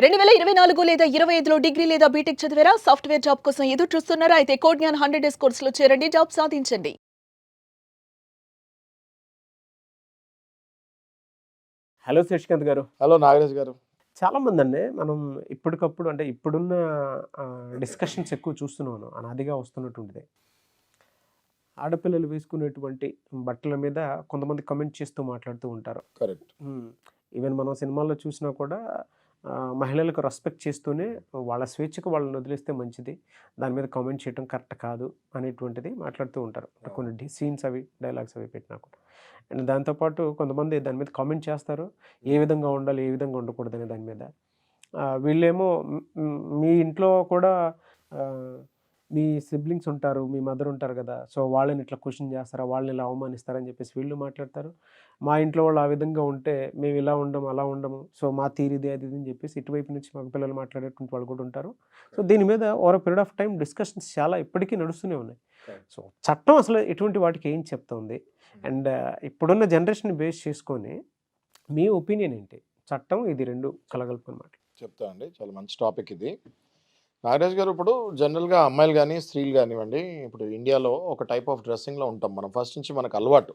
2024 లేదా 25లో డిగ్రీ లేదా బీటెక్ చదివారా? సాఫ్ట్‌వేర్ జాబ్ కోసం ఎదురు చూస్తున్నారా? అయితే కోడ్ జ్ఞాన్ 100 డేస్ కోర్సులో చేరండి. జాబ్ సాధించండి. హలో శశికాంత్ గారు. హలో నాగరాజ్ గారు. చాలామందండి మనం ఇప్పటికప్పుడు అంటే ఇప్పుడున్న డిస్కషన్స్ ఎక్కువ చూస్తున్నాను. అనాదిగా వస్తున్నటువంటిది. ఆడపిల్లలు వేసుకునేటువంటి బట్టల మీద కొంతమంది కమెంట్ చేస్తూ మాట్లాడుతూ ఉంటారు. కరెక్ట్. ఈవెన్ మనం సినిమాల్లో చూసినా కూడా మహిళలకు రెస్పెక్ట్ చేస్తూనే వాళ్ళ స్వేచ్ఛకు వాళ్ళని వదిలేస్తే మంచిది, దాని మీద కామెంట్ చేయడం కరెక్ట్ కాదు అనేటువంటిది మాట్లాడుతూ ఉంటారు. కొన్ని సీన్స్ అవి డైలాగ్స్ అవి పెట్టినా కూడా. అండ్ దాంతోపాటు కొంతమంది దాని మీద కామెంట్ చేస్తారు, ఏ విధంగా ఉండాలి ఏ విధంగా ఉండకూడదు అనే దాని మీద. వీళ్ళేమో మీ ఇంట్లో కూడా మీ సిబ్లింగ్స్ ఉంటారు, మీ మదర్ ఉంటారు కదా, సో వాళ్ళని ఇట్లా క్వశ్చన్ చేస్తారా, వాళ్ళని ఇలా అవమానిస్తారని చెప్పేసి వీళ్ళు మాట్లాడతారు. మా ఇంట్లో వాళ్ళు ఆ విధంగా ఉంటే మేము ఇలా ఉండము అలా ఉండము, సో మా తీరిదే అది ఇది అని చెప్పేసి ఇటువైపు నుంచి మగ పిల్లలు మాట్లాడేటువంటి వాళ్ళు కూడా ఉంటారు. సో దీని మీద over period of time discussions చాలా ఇప్పటికీ నడుస్తూనే ఉన్నాయి. సో చట్టం అసలు ఎటువంటి వాటికి ఏం చెప్తుంది, అండ్ ఇప్పుడున్న జనరేషన్ బేస్ చేసుకొని మీ ఒపీనియన్ ఏంటి? చట్టం ఇది రెండు కలగలుపునమాట చెప్తా అండి. చాలా మంచి టాపిక్ ఇది. నాగరాజ్ గారు, ఇప్పుడు జనరల్గా అమ్మాయిలు కానీ స్త్రీలు కానివ్వండి, ఇప్పుడు ఇండియాలో ఒక టైప్ ఆఫ్ డ్రెస్సింగ్లో ఉంటాం మనం. ఫస్ట్ నుంచి మనకు అలవాటు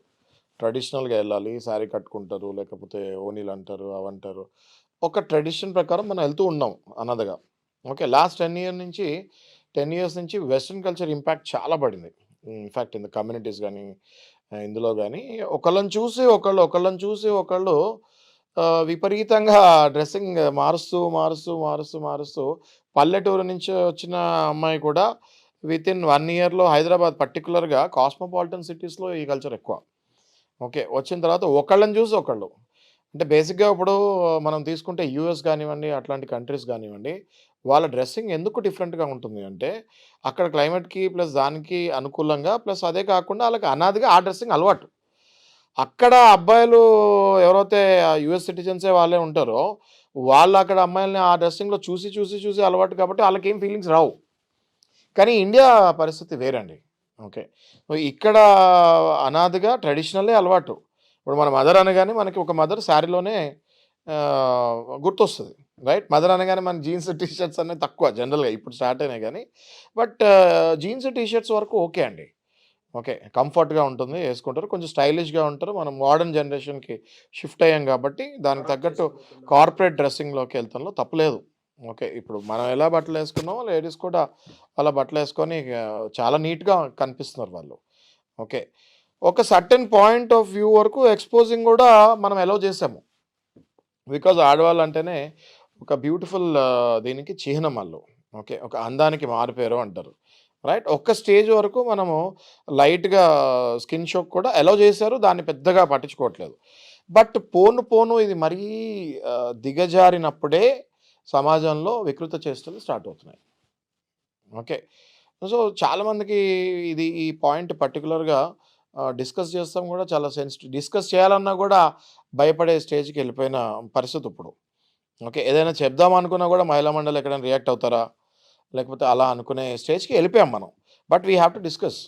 ట్రెడిషనల్గా వెళ్ళాలి, శారీ కట్టుకుంటారు, లేకపోతే ఓనీలు అంటారు, అవంటారు. ఒక ట్రెడిషన్ ప్రకారం మనం వెళ్తూ ఉన్నాం అన్నదిగా. ఓకే, లాస్ట్ 10 ఇయర్స్ నుంచి వెస్ట్రన్ కల్చర్ ఇంపాక్ట్ చాలా పడింది. ఇన్ఫ్యాక్ట్ ఇన్ ద కమ్యూనిటీస్ కానీ ఇందులో కానీ ఒకళ్ళని చూసి ఒకళ్ళు విపరీతంగా డ్రెస్సింగ్ మారుస్తూ పల్లెటూరు నుంచి వచ్చిన అమ్మాయి కూడా వితిన్ 1 ఇయర్లో హైదరాబాద్ పర్టికులర్గా కాస్మోపాలిటన్ సిటీస్లో ఈ కల్చర్ ఎక్కువ. ఓకే, వచ్చిన తర్వాత ఒకళ్ళని చూసి ఒకళ్ళు, అంటే బేసిక్గా ఇప్పుడు మనం తీసుకుంటే యూఎస్ కానివ్వండి, అట్లాంటి కంట్రీస్ కానివ్వండి, వాళ్ళ డ్రెస్సింగ్ ఎందుకు డిఫరెంట్గా ఉంటుంది అంటే అక్కడ క్లైమేట్కి ప్లస్ దానికి అనుకూలంగా, ప్లస్ అదే కాకుండా వాళ్ళకి అనాదిగా ఆ డ్రెస్సింగ్ అలవాటు. అక్కడ అబ్బాయిలు ఎవరైతే యూఎస్ సిటిజన్సే వాళ్ళే ఉంటారో వాళ్ళు అక్కడ అమ్మాయిలని ఆ డ్రెస్సింగ్లో చూసి అలవాటు, కాబట్టి వాళ్ళకి ఏం ఫీలింగ్స్ రావు. కానీ ఇండియా పరిస్థితి వేరండి. ఓకే, ఇక్కడ అనాదిగా ట్రెడిషనల్లే అలవాటు. ఇప్పుడు మన మదర్ అనగానే మనకి ఒక మదర్ శారీలోనే గుర్తొస్తుంది, రైట్? మదర్ అనగానే మన జీన్స్ టీషర్ట్స్ అనేవి తక్కువ జనరల్గా, ఇప్పుడు స్టార్ట్ అయినాయి కానీ. బట్ జీన్స్ టీషర్ట్స్ వరకు ఓకే అండి. ఓకే, కంఫర్ట్గా ఉంటుంది, వేసుకుంటారు, కొంచెం స్టైలిష్గా ఉంటారు. మనం మోడర్న్ జనరేషన్కి షిఫ్ట్ అయ్యాం కాబట్టి దానికి తగ్గట్టు కార్పొరేట్ డ్రెస్సింగ్లోకి వెళ్తాంలో తప్పలేదు. ఓకే, ఇప్పుడు మనం ఎలా బట్టలు వేసుకున్నామో లేడీస్ కూడా అలా బట్టలు వేసుకొని చాలా నీట్గా కనిపిస్తున్నారు వాళ్ళు. ఓకే, ఒక సర్టెన్ పాయింట్ ఆఫ్ వ్యూ వరకు ఎక్స్పోజింగ్ కూడా మనం అలౌ చేసాము. బికాజ్ ఆడవాళ్ళు అంటేనే ఒక బ్యూటిఫుల్ దీనికి చిహ్నం వాళ్ళు. ఓకే, ఒక అందానికి మారిపోయారు అంటారు, రైట్? ఒక్క స్టేజ్ వరకు మనము లైట్గా స్కిన్ షోక్ కూడా అలౌ చేశారు, దాన్ని పెద్దగా పట్టించుకోవట్లేదు. బట్ పోను ఇది మరీ దిగజారినప్పుడే సమాజంలో వికృత చేష్టలు స్టార్ట్ అవుతున్నాయి. ఓకే, సో చాలామందికి ఈ పాయింట్ పర్టికులర్గా డిస్కస్ చేస్తాం కూడా చాలా సెన్సిటివ్. డిస్కస్ చేయాలన్నా కూడా భయపడే స్టేజ్కి వెళ్ళిపోయిన పరిస్థితి ఇప్పుడు. ఓకే, ఏదైనా చెప్దాం అనుకున్నా కూడా మహిళా మండలి ఎక్కడైనా రియాక్ట్ అవుతారా, లేకపోతే అలా అనుకునే స్టేజ్కి వెళ్ళిపోయాం మనం. But we have to discuss.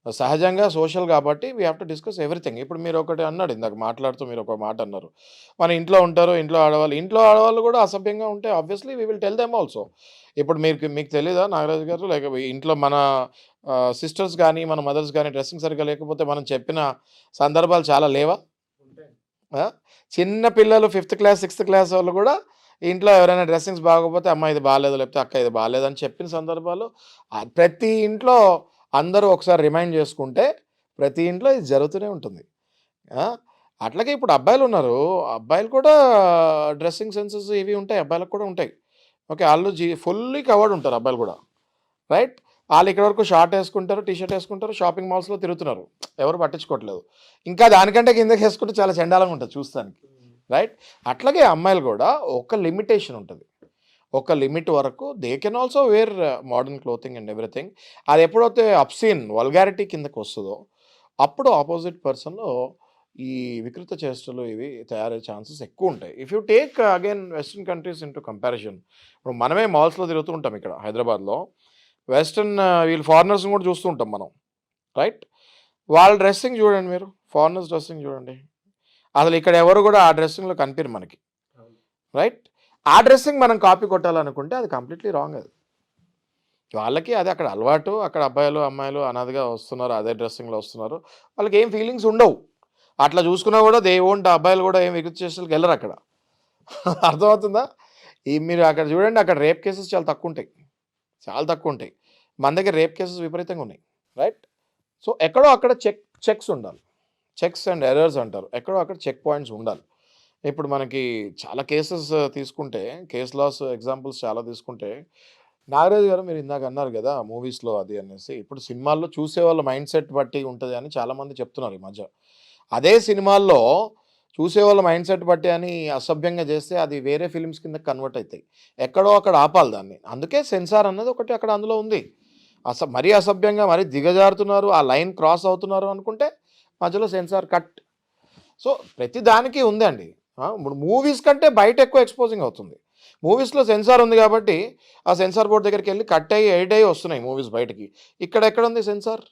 సహజంగా సోషల్ కాబట్టి we have to discuss everything. ఇప్పుడు మీరు ఒకటి అన్నాడు ఇందాక మాట్లాడుతూ, మీరు ఒక మాట అన్నారు, మన ఇంట్లో ఉంటారు, ఇంట్లో ఆడవాళ్ళు కూడా అసభ్యంగా ఉంటే obviously we will tell them also. ఇప్పుడు మీకు తెలీదా నాగరాజు గారు, లేకపోతే ఇంట్లో మన సిస్టర్స్ కానీ మన మదర్స్ కానీ డ్రెస్సింగ్ సరిగ్గా లేకపోతే మనం చెప్పిన సందర్భాలు చాలా లేవా? చిన్న పిల్లలు 5th క్లాస్ 6th క్లాస్ వాళ్ళు కూడా ఇంట్లో ఎవరైనా డ్రెస్సింగ్స్ బాగోకపోతే అమ్మ ఇది బాగాలేదు, లేకపోతే అక్క ఇది బాగాలేదు అని చెప్పిన సందర్భాలు ప్రతి ఇంట్లో అందరూ ఒకసారి రిమైండ్ చేసుకుంటే ప్రతి ఇంట్లో ఇది జరుగుతూనే ఉంటుంది. అట్లాగే ఇప్పుడు అబ్బాయిలు ఉన్నారు, అబ్బాయిలు కూడా డ్రెస్సింగ్ సెన్సెస్ ఇవి ఉంటాయి, అబ్బాయిలకు కూడా ఉంటాయి. ఓకే, వాళ్ళు ఫుల్లీ కవర్డ్ ఉంటారు అబ్బాయిలు కూడా, రైట్? వాళ్ళు ఇక్కడ వరకు షార్ట్ వేసుకుంటారు, టీషర్ట్ వేసుకుంటారు, షాపింగ్ మాల్స్లో తిరుగుతున్నారు, ఎవరు పట్టించుకోవట్లేదు. ఇంకా దానికంటే కిందకి వేసుకుంటే చాలా చండాలంగా ఉంటుంది చూస్తానికి, రైట్? అట్లాగే అమ్మాయిలు కూడా ఒక లిమిటేషన్ ఉంటుంది, ఒక లిమిట్ వరకు they can also wear modern clothing and everything. అది ఎప్పుడైతే అబ్సీన్ వల్గారిటీ కిందకు వస్తుందో అప్పుడు ఆపోజిట్ పర్సన్లో ఈ వికృత చేష్టలు ఇవి తయారయ్యే ఛాన్సెస్ ఎక్కువ ఉంటాయి. If you take again western countries into comparison, ఇప్పుడు మనమే మాల్స్లో తిరుగుతూ ఉంటాం ఇక్కడ హైదరాబాద్లో, వెస్ట్రన్ వీళ్ళు ఫారినర్స్ని కూడా చూస్తూ ఉంటాం మనం, రైట్? వాళ్ళ డ్రెస్సింగ్ చూడండి, మీరు ఫారినర్స్ డ్రెస్సింగ్ చూడండి, అసలు ఇక్కడ ఎవరు కూడా ఆ డ్రెస్సింగ్లో కనిపించరు మనకి, రైట్? ఆ డ్రెస్సింగ్ మనం కాపీ కొట్టాలనుకుంటే అది కంప్లీట్లీ రాంగ్. అది వాళ్ళకి అది అక్కడ అలవాటు, అక్కడ అబ్బాయిలు అమ్మాయిలు అనాదిగా వస్తున్నారు, అదే డ్రెస్సింగ్లో వస్తున్నారు, వాళ్ళకి ఏం ఫీలింగ్స్ ఉండవు. అట్లా చూసుకున్నా కూడా దే ఓంట్, అబ్బాయిలు కూడా ఏం వికృతి చేష్టలకు వెళ్ళరు అక్కడ. అర్థమవుతుందా? మీరు అక్కడ చూడండి, అక్కడ రేప్ కేసెస్ చాలా తక్కువ ఉంటాయి, చాలా తక్కువ ఉంటాయి. మన దగ్గర రేప్ కేసెస్ విపరీతంగా ఉన్నాయి, రైట్? సో ఎక్కడో అక్కడ చెక్స్ ఉండాలి, చెక్స్ అండ్ ఎర్రర్స్ అంటారు, ఎక్కడో అక్కడ చెక్ పాయింట్స్ ఉండాలి. ఇప్పుడు మనకి చాలా కేసెస్ తీసుకుంటే, కేస్ లాస్ ఎగ్జాంపుల్స్ చాలా తీసుకుంటే, నాగరాజు గారు మీరు ఇందాక అన్నారు కదా మూవీస్లో అది అనేసి, ఇప్పుడు సినిమాల్లో చూసే వాళ్ళ మైండ్ సెట్ బట్టి ఉంటుంది అని చాలామంది చెప్తున్నారు ఈ మధ్య. అదే సినిమాల్లో చూసేవాళ్ళ మైండ్ సెట్ బట్టి అని అసభ్యంగా చేస్తే అది వేరే ఫిల్మ్స్ కింద కన్వర్ట్ అవుతాయి. ఎక్కడో అక్కడ ఆపాలి దాన్ని. అందుకే సెన్సార్ అన్నది ఒకటి అక్కడ అందులో ఉంది. మరీ అసభ్యంగా మరీ దిగజారుతున్నారు, ఆ లైన్ క్రాస్ అవుతున్నారు అనుకుంటే మధ్యలో సెన్సార్ కట్. సో ప్రతి దానికి ఉందండి. ఇప్పుడు మూవీస్ కంటే బయట ఎక్కువ ఎక్స్పోజింగ్ అవుతుంది. మూవీస్లో సెన్సార్ ఉంది కాబట్టి ఆ సెన్సార్ బోర్డ్ దగ్గరికి వెళ్ళి కట్ అయ్యి ఎడిట్ అయ్యి వస్తున్నాయి మూవీస్ బయటికి. ఇక్కడ ఎక్కడ ఉంది సెన్సార్?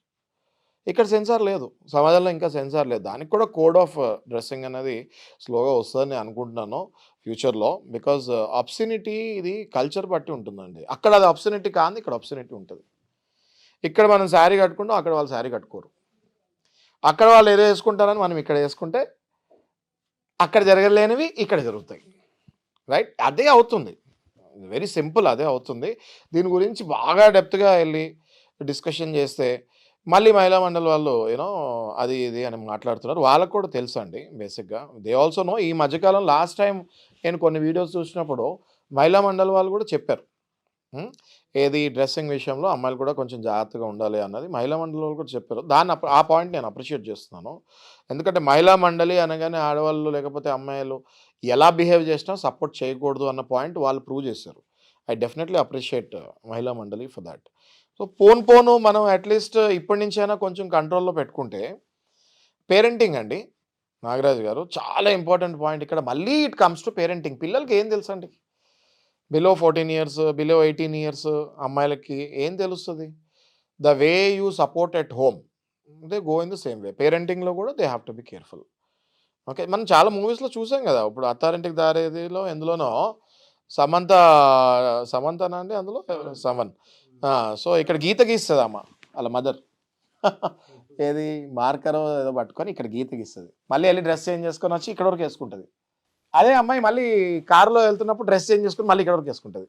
ఇక్కడ సెన్సార్ లేదు, సమాజంలో ఇంకా సెన్సార్ లేదు. దానికి కూడా కోడ్ ఆఫ్ డ్రెస్సింగ్ అనేది స్లోగా వస్తుందని అనుకుంటున్నాను ఫ్యూచర్లో. బికాజ్ అబ్సినిటీ ఇది కల్చర్ బట్టి ఉంటుందండి. అక్కడ అది అబ్సినిటీ కాదు, ఇక్కడ అబ్సినిటీ ఉంటుంది. ఇక్కడ మనం శారీ కట్టుకుంటాం, అక్కడ వాళ్ళు శారీ కట్టుకోరు. అక్కడ వాళ్ళు ఏదో వేసుకుంటారని మనం ఇక్కడ వేసుకుంటే అక్కడ జరగలేనివి ఇక్కడ జరుగుతాయి, రైట్? అదే అవుతుంది, వెరీ సింపుల్, అదే అవుతుంది. దీని గురించి బాగా డెప్త్గా వెళ్ళి డిస్కషన్ చేస్తే మళ్ళీ మహిళా మండలి వాళ్ళు యూనో అది ఇది అని మాట్లాడుతున్నారు. వాళ్ళకు కూడా తెలుసు అండి బేసిక్గా, దే ఆల్సో నో. ఈ మధ్యకాలం లాస్ట్ టైం నేను కొన్ని వీడియోస్ చూసినప్పుడు మహిళా మండలి వాళ్ళు కూడా చెప్పారు, ఏది డ్రెస్సింగ్ విషయంలో అమ్మాయిలు కూడా కొంచెం జాగ్రత్తగా ఉండాలి అన్నది మహిళా మండలి వాళ్ళు కూడా చెప్పారు. దాన్ని ఆ పాయింట్ నేను అప్రిషియేట్ చేస్తున్నాను. ఎందుకంటే మహిళా మండలి అనగానే ఆడవాళ్ళు లేకపోతే అమ్మాయిలు ఎలా బిహేవ్ చేసినా సపోర్ట్ చేయకూడదు అన్న పాయింట్ వాళ్ళు ప్రూవ్ చేశారు. ఐ డెఫినెట్లీ అప్రిషియేట్ మహిళా మండలి ఫర్ దాట్. సో పోను మనం అట్లీస్ట్ ఇప్పటి నుంచైనా కొంచెం కంట్రోల్లో పెట్టుకుంటే, పేరెంటింగ్ అండి నాగరాజు గారు చాలా ఇంపార్టెంట్ పాయింట్ ఇక్కడ. మళ్ళీ ఇట్ కమ్స్ టు పేరెంటింగ్. పిల్లలకి ఏం తెలుసు అండి? బిలో 14 ఇయర్స్, బిలో 18 ఇయర్స్ అమ్మాయిలకి ఏం తెలుస్తుంది? The way you support at home, they go in the same way. పేరెంటింగ్లో కూడా they have to be careful. Okay, మనం చాలా మూవీస్లో చూసాం కదా. ఇప్పుడు అత్తారింటికి దారేదిలో ఎందులోనో సమంతనా అండి అందులో సమన్. సో ఇక్కడ గీత గీస్తుంది అమ్మ వాళ్ళ మదర్. ఏది మార్కరో ఏదో పట్టుకొని ఇక్కడ గీత గీస్తుంది, మళ్ళీ వెళ్ళి డ్రెస్ చేంజ్ చేసుకొని వచ్చి ఇక్కడ వరకు వేసుకుంటుంది. అదే అమ్మాయి మళ్ళీ కారులో వెళ్తున్నప్పుడు డ్రెస్ చేంజ్ చేసుకుని మళ్ళీ ఇక్కడ వరకు వేసుకుంటుంది.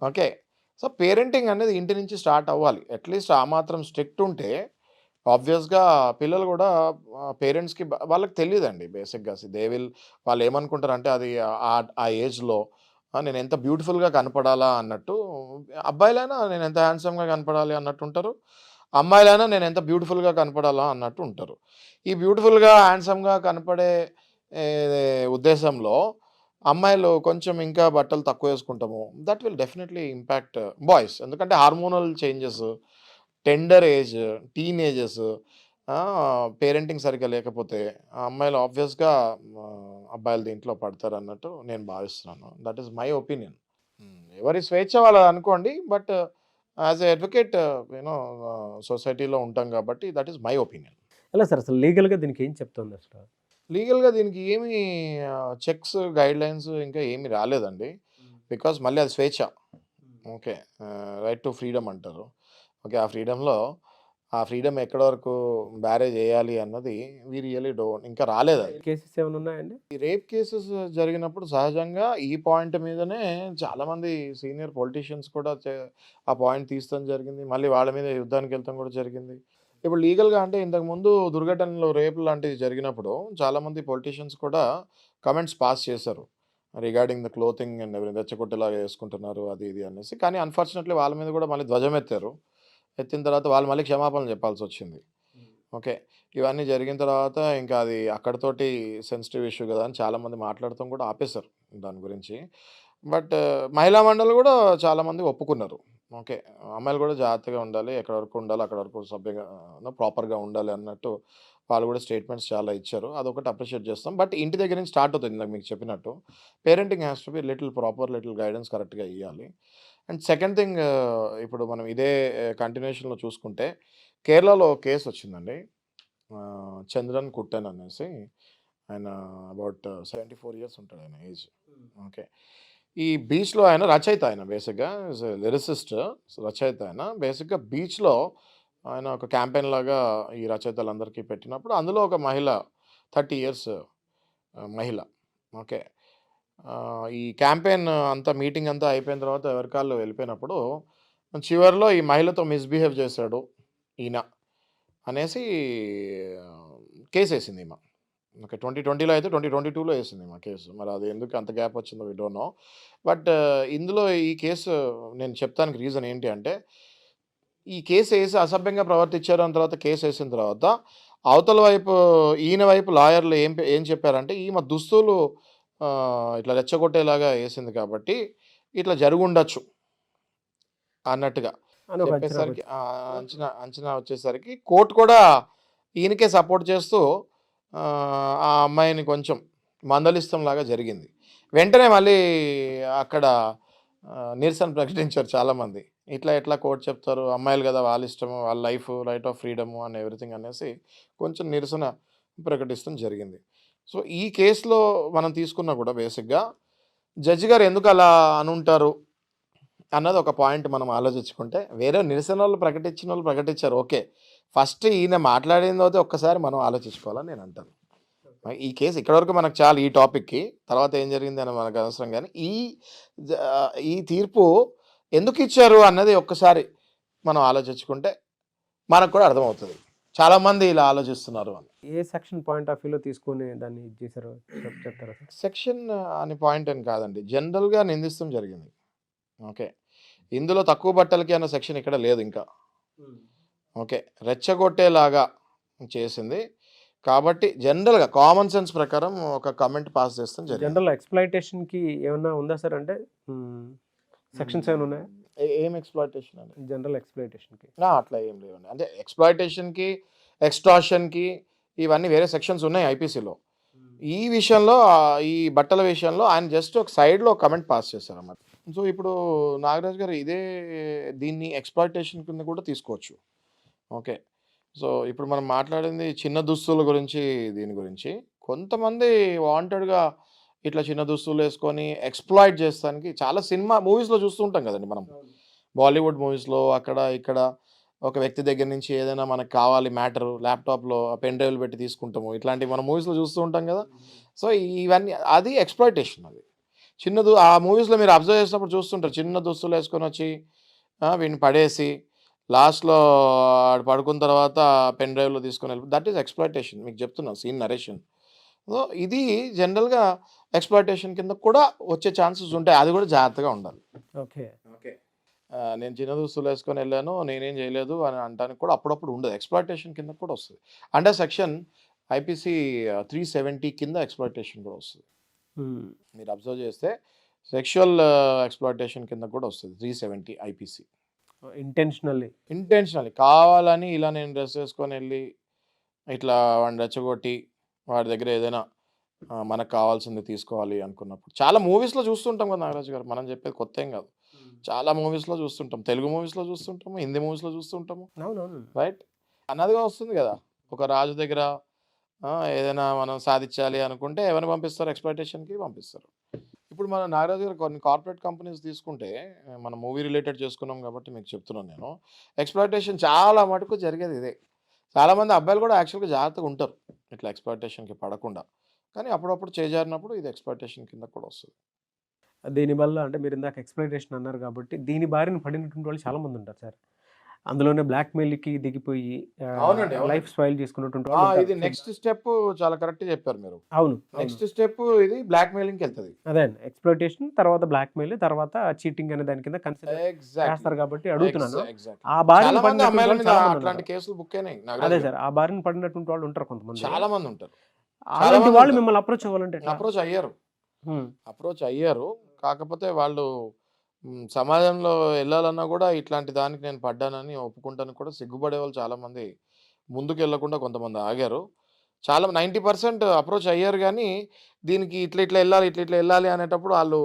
ఓకే, సో పేరెంటింగ్ అనేది ఇంటి నుంచి స్టార్ట్ అవ్వాలి. అట్లీస్ట్ ఆ మాత్రం స్ట్రిక్ట్ ఉంటే ఆబ్వియస్గా పిల్లలు కూడా పేరెంట్స్కి వాళ్ళకి తెలియదండి బేసిక్గా. వాళ్ళు ఏమనుకుంటారు అంటే అది ఆ ఏజ్లో నేను ఎంత బ్యూటిఫుల్గా కనపడాలా అన్నట్టు, అబ్బాయిలైనా నేను ఎంత హ్యాండ్సమ్గా కనపడాలి అన్నట్టు ఉంటారు, అమ్మాయిలైనా నేను ఎంత బ్యూటిఫుల్గా కనపడాలా అన్నట్టు ఉంటారు. ఈ బ్యూటిఫుల్గా హ్యాండ్సమ్గా కనపడే ఉద్దేశంలో అమ్మాయిలు కొంచెం ఇంకా బట్టలు తక్కువ వేసుకుంటాము. That will definitely impact boys. ఎందుకంటే hormonal changes, tender age, teenages, parenting సరిగ్గా లేకపోతే అమ్మాయిలు ఆబ్వియస్గా అబ్బాయిలు దీంట్లో పడతారు అన్నట్టు నేను భావిస్తున్నాను. That is my opinion. ఎవరి స్వేచ్ఛ వాళ్ళది అనుకోండి, but as a advocate you know సొసైటీలో ఉంటాం కాబట్టి దట్ ఈస్ మై ఒపీనియన్. ఎలా సార్ అసలు లీగల్గా దీనికి ఏం చెప్తుంది అసలు? లీగల్గా దీనికి ఏమి చెక్స్, గైడ్ లైన్స్ ఇంకా ఏమి రాలేదండి. బికాస్ మళ్ళీ అది స్వేచ్ఛ. ఓకే, రైట్ టు ఫ్రీడమ్ అంటారు. ఓకే, ఆ ఫ్రీడమ్ ఎక్కడ వరకు బ్యారేజ్ చేయాలి అన్నది వీ రియలీ డోంట్, ఇంకా రాలేదు అది. కేసెస్ ఏమైనా ఉన్నాయండి? ఈ రేప్ కేసెస్ జరిగినప్పుడు సహజంగా ఈ పాయింట్ మీదనే చాలామంది సీనియర్ పొలిటీషియన్స్ కూడా ఆ పాయింట్ తీస్తాం జరిగింది. మళ్ళీ వాళ్ళ మీద యుద్ధానికి వెళ్తాం కూడా జరిగింది. ఇప్పుడు లీగల్గా అంటే ఇంతకుముందు దుర్ఘటనలో రేప్ లాంటివి జరిగినప్పుడు చాలామంది పొలిటీషియన్స్ కూడా కమెంట్స్ పాస్ చేశారు రిగార్డింగ్ ద క్లోతింగ్ అండ్ రెచ్చగొట్టేలాగా వేసుకుంటున్నారు అది ఇది అనేసి. కానీ అన్ఫార్చునేట్లీ వాళ్ళ మీద కూడా మళ్ళీ ధ్వజం ఎత్తారు. ఎత్తిన తర్వాత వాళ్ళు మళ్ళీ క్షమాపణలు చెప్పాల్సి వచ్చింది. ఓకే, ఇవన్నీ జరిగిన తర్వాత ఇంకా అది అక్కడితోటి సెన్సిటివ్ ఇష్యూ కదా అని చాలామంది మాట్లాడటం కూడా ఆపేశారు దాని గురించి. బట్ మహిళా మండలి కూడా చాలామంది ఒప్పుకున్నారు. ఓకే, అమ్మాయిలు కూడా జాగ్రత్తగా ఉండాలి, ఎక్కడ వరకు ఉండాలి అక్కడ వరకు సభ్యంగా ప్రాపర్గా ఉండాలి అన్నట్టు వాళ్ళు కూడా స్టేట్మెంట్స్ చాలా ఇచ్చారు. అదొకటి అప్రిషియేట్ చేస్తాం. బట్ ఇంటి దగ్గర నుంచి స్టార్ట్ అవుతుంది. ఇందాక మీకు చెప్పినట్టు parenting has to be little proper, little guidance కరెక్ట్గా ఇవ్వాలి. అండ్ సెకండ్ థింగ్, ఇప్పుడు మనం ఇదే కంటిన్యూషన్లో చూసుకుంటే కేరళలో కేసు వచ్చిందండి, చంద్రన్ కుట్టన్ అనేసి. ఆయన అబౌట్ 74 ఇయర్స్ ఉంటాడు ఆయన ఏజ్. ఓకే. ఈ బీచ్లో ఆయన రచయిత, ఆయన బేసిక్గా లిరిసిస్ట్, రచయిత. ఆయన బేసిక్గా బీచ్లో ఆయన ఒక క్యాంపెయిన్ లాగా ఈ రచయితలందరికీ పెట్టినప్పుడు అందులో ఒక మహిళ 30 ఇయర్స్ మహిళ. ఓకే. ఈ క్యాంపెయిన్ అంతా మీటింగ్ అంతా అయిపోయిన తర్వాత ఎవరికాళ్ళు వెళ్ళిపోయినప్పుడు చివరిలో ఈ మహిళతో మిస్బిహేవ్ చేశాడు ఈయన అనేసి కేసు వేసింది ఈమె. ఓకే. 2020లో అయితే 2022లో వేసింది మా కేసు. మరి అది ఎందుకు అంత గ్యాప్ వచ్చిందో వి డోంట్ నో. బట్ ఇందులో ఈ కేసు నేను చెప్తానికి రీజన్ ఏంటి అంటే, ఈ కేసు వేసి అసభ్యంగా ప్రవర్తించారు అన్న తర్వాత కేసు వేసిన తర్వాత అవతల వైపు ఈయన వైపు లాయర్లు ఏం చెప్పారంటే, ఈమె దుస్తులు ఇట్లా రెచ్చగొట్టేలాగా వేసింది కాబట్టి ఇట్లా జరుగుండొచ్చు అన్నట్టుగా అని ఒక అంచనా చెప్పేసరికి అంచనా వచ్చేసరికి కోర్టు కూడా ఈయనకే సపోర్ట్ చేస్తూ ఆ అమ్మాయిని కొంచెం మందలిస్తం లాగా జరిగింది. వెంటనే మళ్ళీ అక్కడ నిరసన ప్రకటించారు చాలామంది. ఎట్లా కోర్టు చెప్తారు, అమ్మాయిలు కదా, వాళ్ళ ఇష్టము, వాళ్ళ life, right of freedom and everything అనేసి కొంచెం నిరసన ప్రకటిస్తాం జరిగింది. సో ఈ కేసులో మనం తీసుకున్నా కూడా బేసిక్గా జడ్జి గారు ఎందుకు అలా అనుంటారు అన్నది ఒక పాయింట్ మనం ఆలోచించుకుంటే, వేరే నిరసన వాళ్ళు ప్రకటించిన వాళ్ళు ప్రకటించారు, ఓకే. ఫస్ట్ ఈయన మాట్లాడింది అయితే ఒక్కసారి మనం ఆలోచించుకోవాలని నేను అంటాను. ఈ కేసు ఇక్కడ వరకు మనకు చాలు ఈ టాపిక్కి, తర్వాత ఏం జరిగింది అని మనకు అవసరం. కానీ ఈ తీర్పు ఎందుకు ఇచ్చారు అన్నది ఒక్కసారి మనం ఆలోచించుకుంటే మనకు కూడా అర్థమవుతుంది. చాలామంది ఇలా ఆలోచిస్తున్నారు అని. ఏ సెక్షన్ పాయింట్ ఆఫ్ వ్యూలో తీసుకొని దాన్ని ఇది చేశారో చెప్తారా సార్? సెక్షన్ అని పాయింట్ అని కాదండి, జనరల్గా నిందిస్తాం జరిగింది. ఓకే. ఇందులో తక్కువ బట్టలకి అన్న సెక్షన్ ఇక్కడ లేదు ఇంకా. ఓకే. రెచ్చగొట్టేలాగా చేసింది కాబట్టి జనరల్గా కామన్ సెన్స్ ప్రకారం ఒక కమెంట్ పాస్ చేస్తాం జరిగింది. జనరల్ ఎక్స్‌ప్లాయిటేషన్‌కి ఏమన్నా ఉందా సార్? అంటే సెక్షన్స్ ఏమైనా ఉన్నాయా? ఏం ఎక్స్‌ప్లాయిటేషన్ అండి? జనరల్ ఎక్స్‌ప్లాయిటేషన్‌కి. అట్లా ఏం లేవండి. అంటే ఎక్స్‌ప్లాయిటేషన్‌కి, ఎక్స్‌టార్షన్‌కి ఇవన్నీ వేరే సెక్షన్స్ ఉన్నాయి ఐపీసీలో. ఈ విషయంలో ఈ బట్టల విషయంలో ఆయన జస్ట్ ఒక సైడ్లో కమెంట్ పాస్ చేశారన్నమాట. సో ఇప్పుడు నాగరాజ్ గారు దీన్ని ఎక్స్‌ప్లాయిటేషన్ కింద కూడా తీసుకోవచ్చు. ఓకే. సో ఇప్పుడు మనం మాట్లాడింది చిన్న దుస్తుల గురించి, దీని గురించి. కొంతమంది వాంటెడ్‌గా ఇట్లా చిన్న దుస్తులు వేసుకొని ఎక్స్‌ప్లాయిట్ చేస్తానికి చాలా మూవీస్‌లో చూస్తూ ఉంటాం కదండి మనం. బాలీవుడ్ మూవీస్‌లో అక్కడ ఇక్కడ ఒక వ్యక్తి దగ్గర నుంచి ఏదైనా మనకు కావాలి మ్యాటరు, ల్యాప్‌టాప్‌లో పెన్ డ్రైవ్‌లు పెట్టి తీసుకుంటాము. ఇట్లాంటివి మనం మూవీస్‌లో చూస్తూ ఉంటాం కదా. సో ఇవన్నీ అది ఎక్స్‌ప్లాయిటేషన్. అది ఆ మూవీస్‌లో మీరు అబ్జర్వ్ చేసినప్పుడు చూస్తుంటారు, చిన్న దుస్తులు వేసుకొని వచ్చి వీడిని పడేసి లాస్ట్‌లో ఆడు పడుకున్న తర్వాత పెన్ డ్రైవ్‌లో తీసుకొని వెళ్ళి, దట్ ఈస్ ఎక్స్‌ప్లాయిటేషన్. మీకు చెప్తున్నాను, సీన్ నరేషన్. సో ఇది జనరల్గా ఎక్స్‌ప్లాయిటేషన్ కింద కూడా వచ్చే ఛాన్సెస్ ఉంటాయి. అది కూడా జాగ్రత్తగా ఉండాలి. ఓకే. ఓకే. నేను చిన్న దుస్తులు వేసుకొని వెళ్ళాను, నేనేం చేయలేదు అని అనడానికి కూడా అప్పుడప్పుడు ఉండదు. ఎక్స్‌ప్లాయిటేషన్ కింద కూడా వస్తుంది. అండర్ సెక్షన్ ఐపీసీ 370 కింద ఎక్స్‌ప్లాయిటేషన్ కూడా వస్తుంది. మీరు అబ్జర్వ్ చేస్తే సెక్షువల్ ఎక్స్‌ప్లాయిటేషన్ కింద కూడా వస్తుంది 370 ఐపీసీ. ఇంటెన్షనల్లీ కావాలని ఇలా నేను డ్రెస్ వేసుకొని వెళ్ళి ఇట్లా వాడిని రెచ్చగొట్టి వాడి దగ్గర ఏదైనా మనకు కావాల్సింది తీసుకోవాలి అనుకున్నప్పుడు చాలా మూవీస్‌లో చూస్తుంటాం కదా నాగరాజు గారు. మనం చెప్పేది కొత్త ఏం కాదు. చాలా మూవీస్‌లో చూస్తుంటాం, తెలుగు మూవీస్‌లో చూస్తుంటాము, హిందీ మూవీస్‌లో చూస్తుంటాము. అవునవును. రైట్. అన్నదిగా వస్తుంది కదా. ఒక రాజు దగ్గర ఏదైనా మనం సాధించాలి అనుకుంటే ఎవరిని పంపిస్తారు? ఎక్స్‌ప్లాయిటేషన్‌కి పంపిస్తారు. ఇప్పుడు మన నాగరాజు గారు కొన్ని కార్పొరేట్ కంపెనీస్ తీసుకుంటే, మనం మూవీ రిలేటెడ్ చేసుకున్నాం కాబట్టి మీకు చెప్తున్నాను నేను. ఎక్స్‌ప్లాయిటేషన్ చాలా మటుకు జరిగేది ఇదే. చాలామంది అబ్బాయిలు కూడా యాక్చువల్‌గా జాగ్రత్తగా ఉంటారు ఇట్లా ఎక్స్‌ప్లాయిటేషన్‌కి పడకుండా. కానీ అప్పుడప్పుడు చేజారినప్పుడు ఇది ఎక్స్‌ప్లాయిటేషన్ కింద కూడా వస్తుంది. దీనివల్ల అంటే మీరు ఇందాక ఎక్స్‌ప్లాయిటేషన్ అన్నారు కాబట్టి దీని బారిన పడినటువంటి వాళ్ళు చాలామంది ఉంటారు సార్. అందులోనే బ్లాక్‌మెయిల్‌కి దిగిపోయి అవునండి. లైఫ్ స్పాయిల్ చేసుకున్నటువంటి ఇది వాళ్ళు ఉంటారు. నెక్స్ట్ స్టెప్ చాలా కరెక్ట్ చెప్పారు మీరు. అవును. నెక్స్ట్ స్టెప్ ఇది బ్లాక్‌మెయిలింగ్‌కి వెళ్తది. అదే అండి. ఎక్స్‌ప్లాయిటేషన్, తర్వాత బ్లాక్‌మెయిల్, తర్వాత చీటింగ్ అనే దాని కింద కన్సిడర్ ఎగ్జాక్ట్‌లీ. చేస్తారు కాబట్టి అడుగుతున్నాను. ఎగ్జాక్ట్‌లీ. ఆ బారిన చాలా మంది పడినటువంటి అమ్మాయిల వాళ్ళు మీద చాలా మంది అట్లాంటి ఉన్నారు. కేసులు బుక్ అయినాయి అదే నాగరాజు గారు. సార్. ఆ బారిన పడినటువంటి వాళ్ళు ఉంటారు కొంతమంది. చాలా మంది ఉంటారు. అలాంటి మంది వాళ్ళు ఉంటారు. మిమ్మల్ని అప్రోచ్ అవ్వాలంటే ఎట్లా? అప్రోచ్ అయ్యారు. కాకపోతే వాళ్ళు సమాజంలో వెళ్ళాలన్నా కూడా ఇట్లాంటి దానికి నేను పడ్డానని ఒప్పుకుంటానికి కూడా సిగ్గుపడే వాళ్ళు చాలామంది ముందుకెళ్ళకుండా కొంతమంది ఆగారు. చాలా 90% అప్రోచ్ అయ్యారు. కానీ దీనికి ఇట్లా వెళ్ళాలి అనేటప్పుడు వాళ్ళు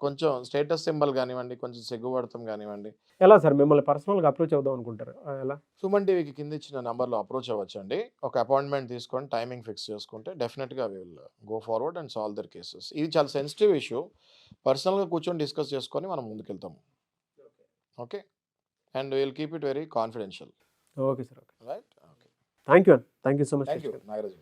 కొంచెం స్టేటస్ సింబల్ కానివ్వండి, కొంచెం సిగ్గుపడతాం కానివ్వండి. ఎలా సార్ మిమ్మల్ని పర్సనల్గా అప్రోచ్ అవుదాం అనుకుంటారు ఎలా? సుమన్ టీవీకి కింద ఇచ్చిన నంబర్లో అప్రోచ్ అవ్వచ్చండి. ఒక అపాయింట్మెంట్ తీసుకొని టైమింగ్ ఫిక్స్ చేసుకుంటే డెఫినెట్గా we will go forward and solve their cases. ఇది చాలా సెన్సిటివ్ ఇష్యూ. పర్సనల్గా కూర్చొని డిస్కస్ చేసుకొని మనం ముందుకెళ్తాము. Okay, and will keep it very confidential. Okay sir, okay, right. Okay, thank you so much. Thank you Nagaraju.